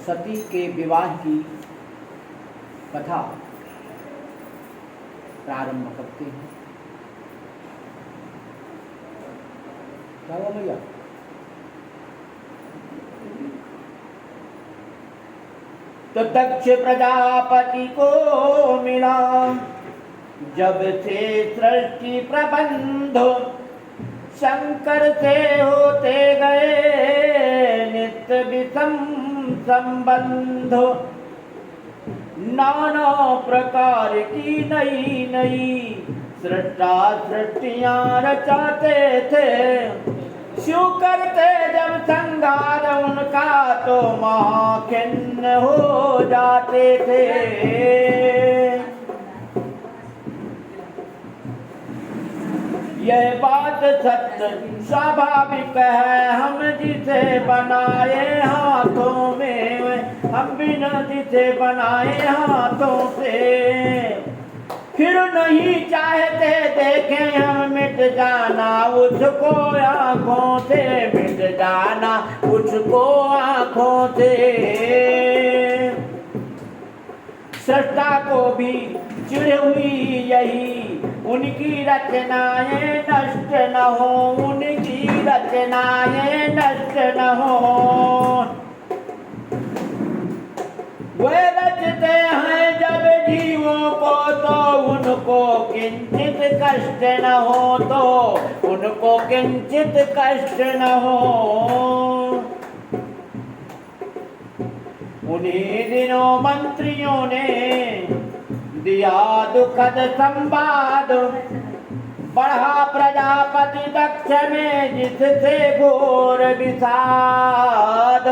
सती के विवाह की कथा प्रारंभ करते हैं। क्या हुआ भैया? तो दक्ष प्रजापति को मिला जब से सृष्टि प्रबंध, शंकर से होते गए नित्य विषम संबंध। नाना प्रकार की नई नई सृष्टा सृष्टियां रचाते थे। शिव करते जब संगार उनका तो महाखिन्न हो जाते थे। यह बात सत्य स्वाभाविक है, हम जिसे बनाए हाथों में, हम बिना जिसे बनाए हाथों से फिर नहीं चाहते देखें हम मिट जाना उसको आँखों से, मिट जाना उसको आँखों से। सृष्टा को भी चिढ़ हुई यही, उनकी रचनाएं नष्ट न हो, उनकी रचनाएं नष्ट न हो। वे रचते हैं जब जीवों को तो उनको किंचित कष्ट न हो, तो उनको किंचित कष्ट न हो। उन्हीं दिनों मंत्रियों ने दिया दुखद संवाद, बढ़ा प्रजापति दक्ष में जिससे घोर विषाद।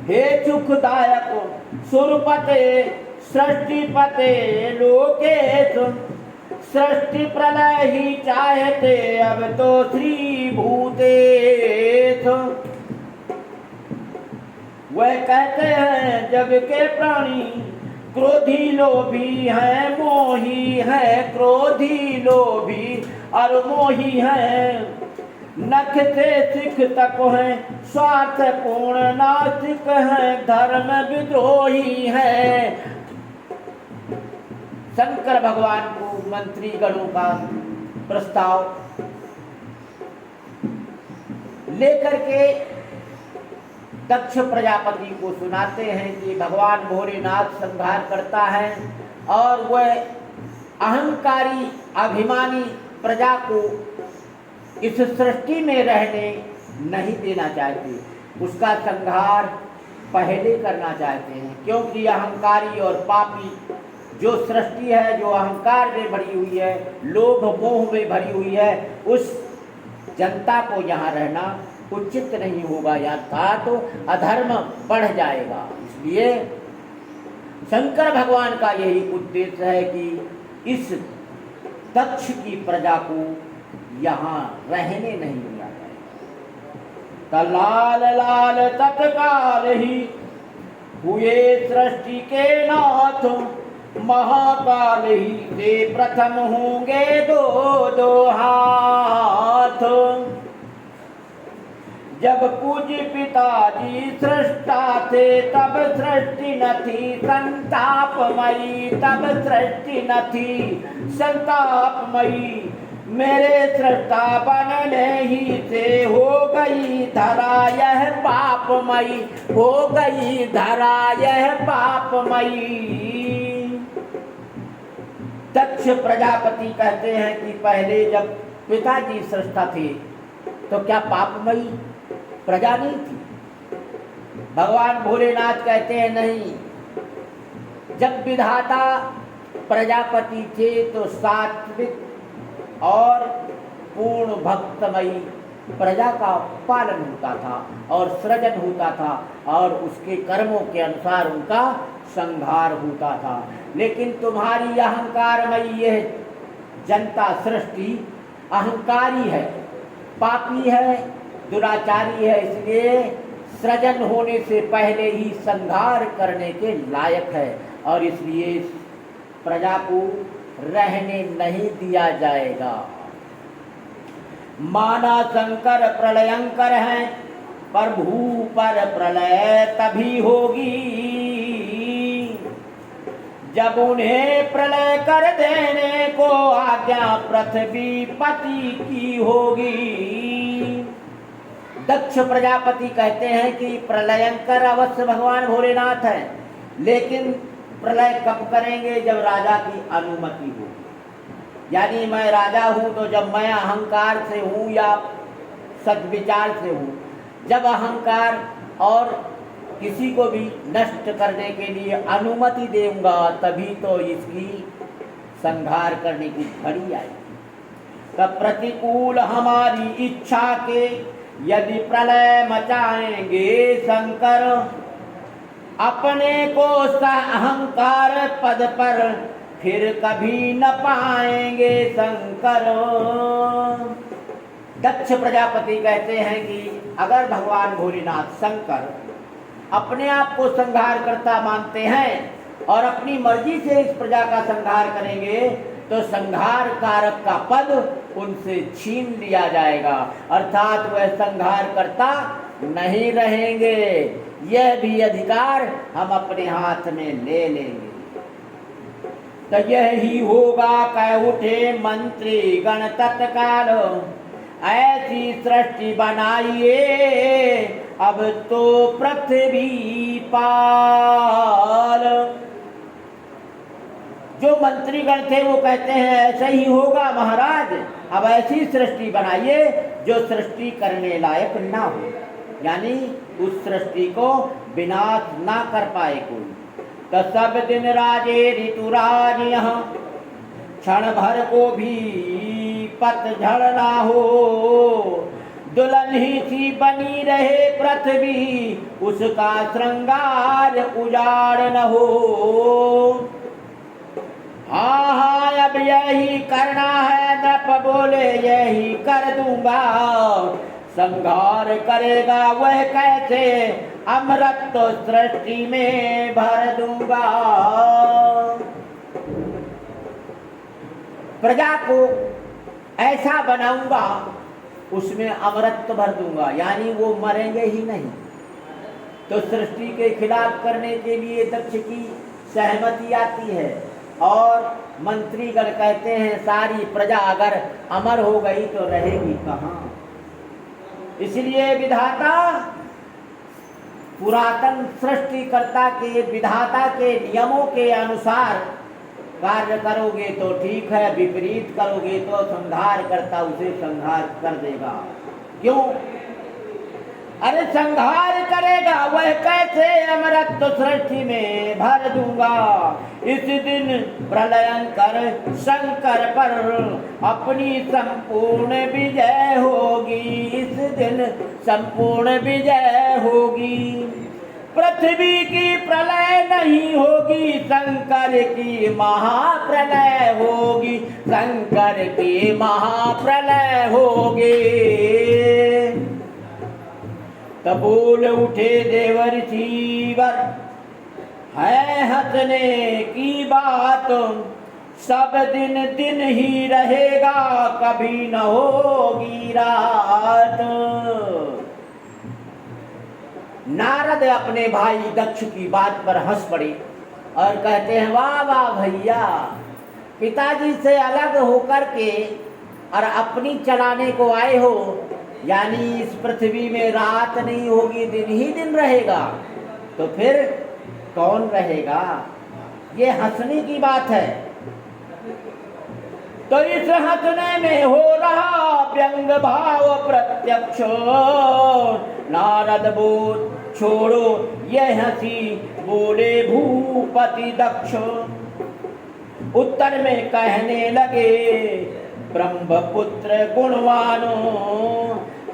हे सुखदायक सुरपते सृष्टिपते लोकेश, सृष्टि प्रलय ही चाहते अब तो श्री भूतेश। वह कहते हैं जग के प्राणी क्रोधी लोभी है, मोही है, क्रोधी लोभी और मोही है। नख से सिख तक है, स्वार्थपूर्ण नास्तिक है, धर्म विद्रोही है। शंकर भगवान को मंत्री गणों का प्रस्ताव लेकर के दक्ष प्रजापति को सुनाते हैं कि भगवान भोलेनाथ संहार करता है और वह अहंकारी अभिमानी प्रजा को इस सृष्टि में रहने नहीं देना चाहते। उसका संहार पहले करना चाहते हैं, क्योंकि अहंकारी और पापी जो सृष्टि है, जो अहंकार में भरी हुई है, लोभ मोह में भरी हुई है, उस जनता को यहाँ रहना उचित नहीं होगा, या तो अधर्म बढ़ जाएगा। इसलिए शंकर भगवान का यही उद्देश्य है कि इस दक्ष की प्रजा को यहाँ रहने नहीं दिया जाए। लाल लाल तत्काल ही हुए सृष्टि के नाथ, महाकाल ही से प्रथम होंगे दो दो हाथ। जब पूज्य पिताजी सृष्टा थे तब सृष्टि न थी संतापमयी, तब सृष्टि न थी संतापमयी। मेरे सृष्टा बनने ही से हो गई धरा यह पापमयी, हो गई धरा यह पापमयी। दक्ष प्रजापति कहते हैं कि पहले जब पिताजी सृष्टा थे तो क्या पापमयी प्रजा नहीं थी? भगवान भोलेनाथ कहते हैं नहीं, जब विधाता प्रजापति थे तो सात्विक और पूर्ण भक्तमयी प्रजा का पालन होता था और सृजन होता था और उसके कर्मों के अनुसार उनका संहार होता था। लेकिन तुम्हारी अहंकारमयी यह जनता सृष्टि अहंकारी है, पापी है, दुराचारी है, इसलिए सृजन होने से पहले ही संहार करने के लायक है और इसलिए प्रजा को रहने नहीं दिया जाएगा। माना शंकर प्रलयंकर हैं, पर भू पर प्रलय तभी होगी जब उन्हें प्रलय कर देने को आज्ञा पृथ्वी पति की होगी। दक्ष प्रजापति कहते हैं कि प्रलयंकर अवश्य भगवान भोलेनाथ है, लेकिन प्रलय कब करेंगे? जब राजा की अनुमति हो। यानी मैं राजा हूँ तो जब मैं अहंकार से हूँ या सद्विचार से हूँ, जब अहंकार और किसी को भी नष्ट करने के लिए अनुमति देऊंगा तभी तो इसकी संहार करने की घड़ी आएगी। तब प्रतिकूल हमारी इच्छा के यदि प्रलय मचाएंगे शंकर, अपने को अहंकार पद पर फिर कभी न पाएंगे शंकर। दक्ष प्रजापति कहते हैं कि अगर भगवान भोलेनाथ शंकर अपने आप को संहार करता मानते हैं और अपनी मर्जी से इस प्रजा का संहार करेंगे तो संहार कारक का पद उनसे छीन लिया जाएगा, अर्थात वह संहार करता नहीं रहेंगे। यह भी अधिकार हम अपने हाथ में ले लेंगे। तो यही होगा कह उठे मंत्री गण तत्काल, ऐसी सृष्टि बनाइए अब तो पृथ्वी पाल। जो मंत्रीगण थे वो कहते हैं ऐसा ही होगा महाराज, अब ऐसी सृष्टि बनाइए जो सृष्टि करने लायक ना हो, यानी उस सृष्टि को विनाश ना कर पाए कोई। तो सब दिन राजे ऋतुराज यहाँ क्षण भर को भी पतझड़ ना हो, दुल्हन ही सी बनी रहे पृथ्वी उसका श्रृंगार उजाड़ न हो। हाँ हाँ अब यही करना है, नृप बोले यही कर दूंगा, संहार करेगा वह कैसे अमृत तो सृष्टि में भर दूंगा। प्रजा को ऐसा बनाऊंगा उसमें अमृत तो भर दूंगा, यानी वो मरेंगे ही नहीं। तो सृष्टि के खिलाफ करने के लिए दक्ष की सहमति आती है और मंत्रीगण कहते हैं सारी प्रजा अगर अमर हो गई तो रहेगी कहाँ। इसलिए विधाता पुरातन सृष्टिकर्ता के विधाता के नियमों के अनुसार कार्य करोगे तो ठीक है, विपरीत करोगे तो संहार करता उसे संहार कर देगा। क्यों? अरे संहार करेगा वह कैसे अमृत सृष्टि में भर दूंगा। इस दिन प्रलयंकर शंकर पर अपनी संपूर्ण विजय होगी। इस दिन संपूर्ण विजय होगी। पृथ्वी की प्रलय नहीं होगी, शंकर की महाप्रलय होगी। शंकर की महाप्रलय होगी। तब बोल उठे देवर्षि वर, है हंसने की बात, सब दिन दिन ही रहेगा, कभी न होगी रात। नारद अपने भाई दक्ष की बात पर हंस पड़े और कहते हैं, वाह वाह भैया, पिताजी से अलग होकर के और अपनी चलाने को आए हो, यानी इस पृथ्वी में रात नहीं होगी, दिन ही दिन रहेगा, तो फिर कौन रहेगा? ये हंसने की बात है। तो इस हंसने में हो रहा व्यंग भाव प्रत्यक्ष। नारद बोल छोड़ो यह हंसी, बोले भूपति दक्ष। उत्तर में कहने लगे ब्रह्मपुत्र गुणवानो,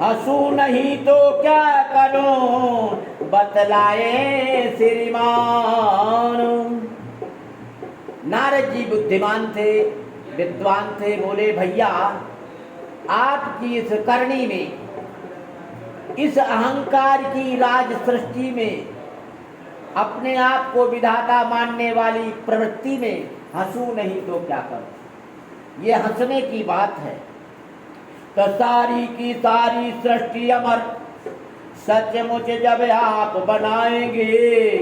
हंसू नहीं तो क्या करूं, बतलाए श्रीमान। नारद जी बुद्धिमान थे, विद्वान थे। बोले भैया, आपकी इस करनी में, इस अहंकार की राज सृष्टि में, अपने आप को विधाता मानने वाली प्रवृत्ति में हंसू नहीं तो क्या करूं, ये हंसने की बात है। तो सारी की सारी सृष्टि अमर, सचमुच जब आप बनाएंगे,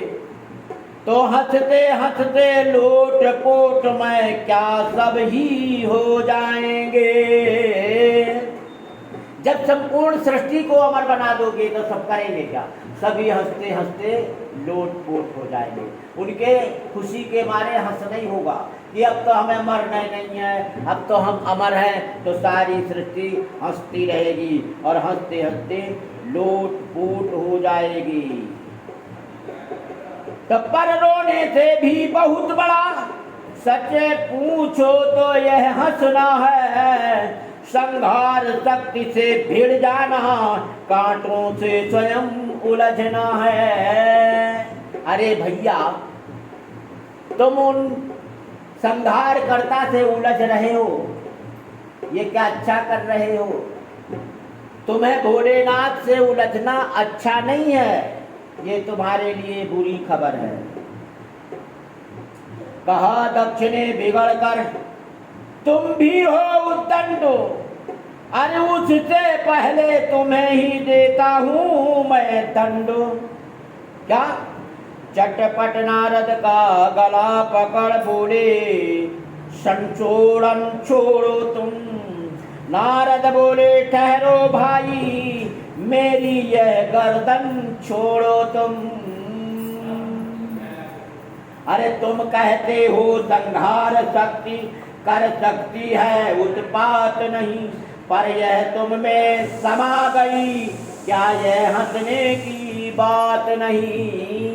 तो हंसते हंसते लोट पोट में क्या सब ही हो जाएंगे। जब संपूर्ण सृष्टि को अमर बना दोगे तो सब करेंगे क्या? सभी हंसते हंसते लोट पोट हो जाएंगे। उनके खुशी के मारे हंसना ही होगा कि अब तो हमें मरना नहीं है, अब तो हम अमर हैं। तो सारी सृष्टि हंसती रहेगी और हंसते हंसते लोट पोट हो जाएगी। तो पर रोने से भी बहुत बड़ा सच पूछो तो यह हंसना है। संघार शक्ति से भिड़ जाना, कांटों से स्वयं उलझना है। अरे भैया, तुम उन संघारकर्ता से उलझ रहे हो, ये क्या अच्छा कर रहे हो? तुम्हें भोलेनाथ से उलझना अच्छा नहीं है, ये तुम्हारे लिए बुरी खबर है। कहा दक्ष ने बिगड़ कर, तुम भी हो उद्दंड, अरे उससे पहले तुम्हें ही देता हूं मैं दंड। क्या? चटपट नारद का गला पकड़ बोले, संचोड़न छोड़ो तुम। नारद बोले, ठहरो भाई, मेरी यह गर्दन छोड़ो तुम। अरे तुम कहते हो संहार शक्ति कर सकती है, उत्पात नहीं, पर यह तुम में समा गई, क्या यह हंसने की बात नहीं?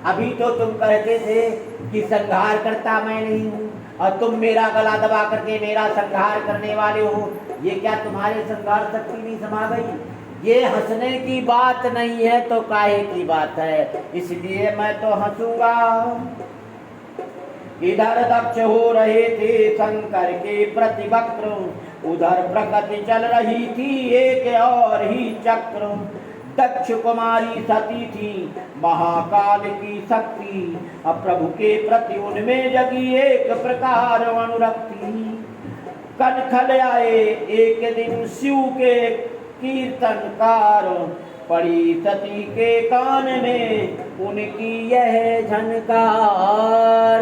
अभी तो तुम कहते थे कि संहार करता मैं नहीं हूँ, और तुम मेरा गला दबा करके मेरा संहार करने वाले हो। ये क्या तुम्हारे संहार शक्ति नहीं समा गई? ये हंसने की बात नहीं है तो काहे की बात है? इसलिए मैं तो हंसूंगा। इधर दक्ष हो रहे थे शंकर के प्रतिवक्त्र, उधर प्रकृति चल रही थी एक और ही चक्र। दक्ष कुमारी सती थी महाकाल की शक्ति, अब प्रभु के प्रति उनमें जगी एक प्रकार अनुरक्ति। कनखल आए एक दिन शिव के कीर्तनकार, पड़ी सती के कान में उनकी यह झनकार।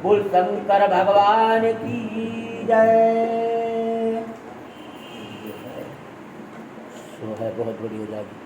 बोल शंकर भगवान की जय। सो है बहुत बड़ी हो जाएगी।